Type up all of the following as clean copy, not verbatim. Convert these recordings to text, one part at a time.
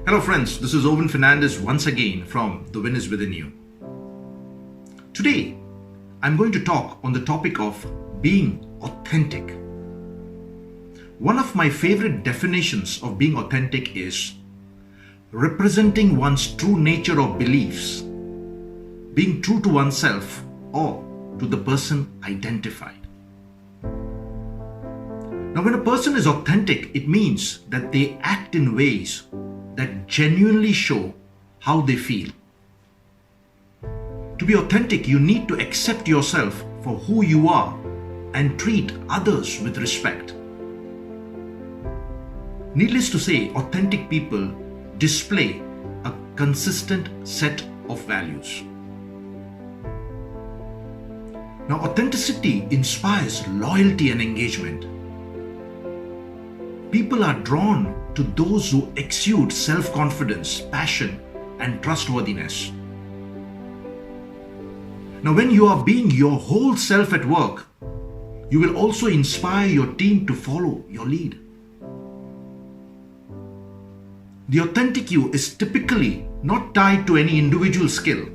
Hello friends, this is Owen Fernandez once again from The Win is Within You. Today, I'm going to talk on the topic of being authentic. One of my favorite definitions of being authentic is representing one's true nature or beliefs, being true to oneself or to the person identified. Now, when a person is authentic, it means that they act in ways that genuinely show how they feel. To be authentic, you need to accept yourself for who you are and treat others with respect. Needless to say, authentic people display a consistent set of values. Now, authenticity inspires loyalty and engagement. People are drawn to those who exude self-confidence, passion, and trustworthiness. Now, when you are being your whole self at work, you will also inspire your team to follow your lead. The authentic you is typically not tied to any individual skill,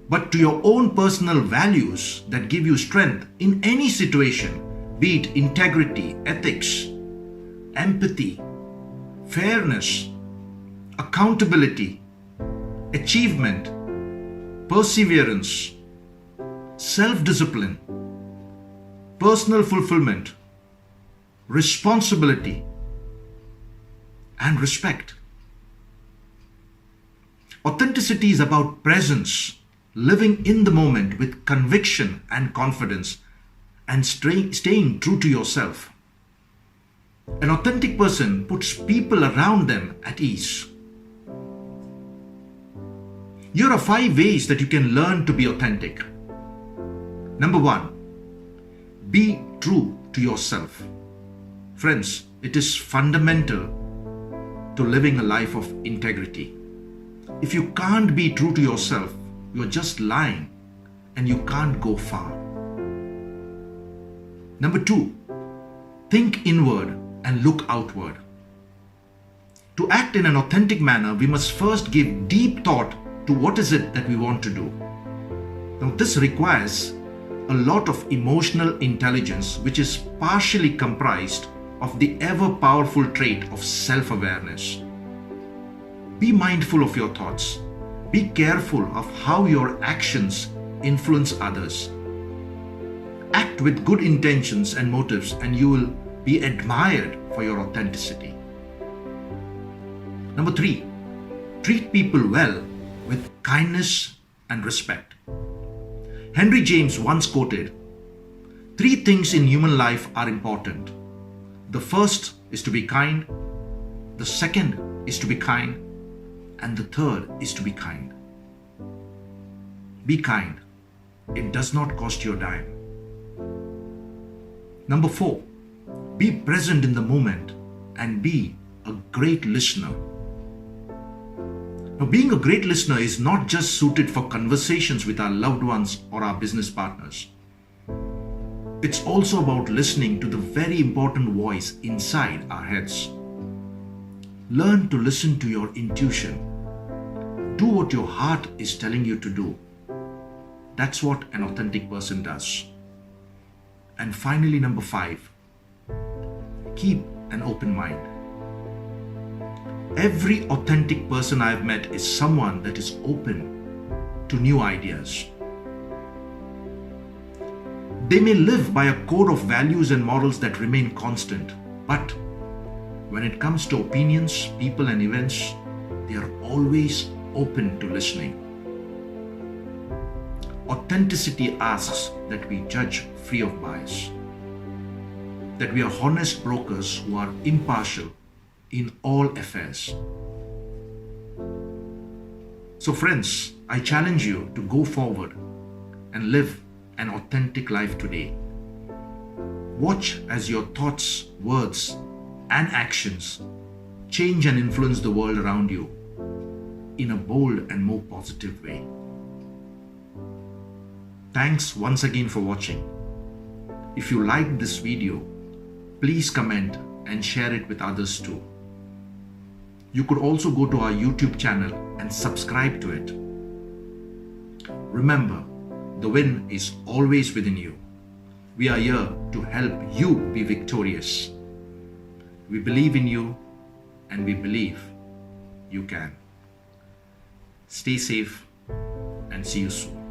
but to your own personal values that give you strength in any situation, be it integrity, ethics, empathy, fairness, accountability, achievement, perseverance, self-discipline, personal fulfillment, responsibility, and respect. Authenticity is about presence, living in the moment with conviction and confidence, and staying true to yourself. An authentic person puts people around them at ease. Here are 5 ways that you can learn to be authentic. Number 1, be true to yourself. Friends, it is fundamental to living a life of integrity. If you can't be true to yourself, you're just lying and you can't go far. Number 2, think inward and look outward. To act in an authentic manner, we must first give deep thought to what is it that we want to do. Now, this requires a lot of emotional intelligence, which is partially comprised of the ever-powerful trait of self-awareness. Be mindful of your thoughts. Be careful of how your actions influence others. Act with good intentions and motives, and you will be admired for your authenticity. Number 3, treat people well with kindness and respect. Henry James once quoted, 3 things in human life are important. The first is to be kind, the second is to be kind, and the third is to be kind. Be kind. It does not cost you a dime. Number 4, be present in the moment and be a great listener. Now, being a great listener is not just suited for conversations with our loved ones or our business partners. It's also about listening to the very important voice inside our heads. Learn to listen to your intuition. Do what your heart is telling you to do. That's what an authentic person does. And finally, number 5, keep an open mind. Every authentic person I have met is someone that is open to new ideas. They may live by a code of values and morals that remain constant, but when it comes to opinions, people, and events, they are always open to listening. Authenticity asks that we judge free of bias, that we are honest brokers who are impartial in all affairs. So friends, I challenge you to go forward and live an authentic life today. Watch as your thoughts, words, and actions change and influence the world around you in a bold and more positive way. Thanks once again for watching. If you liked this video, please comment and share it with others too. You could also go to our YouTube channel and subscribe to it. Remember, the win is always within you. We are here to help you be victorious. We believe in you and we believe you can. Stay safe and see you soon.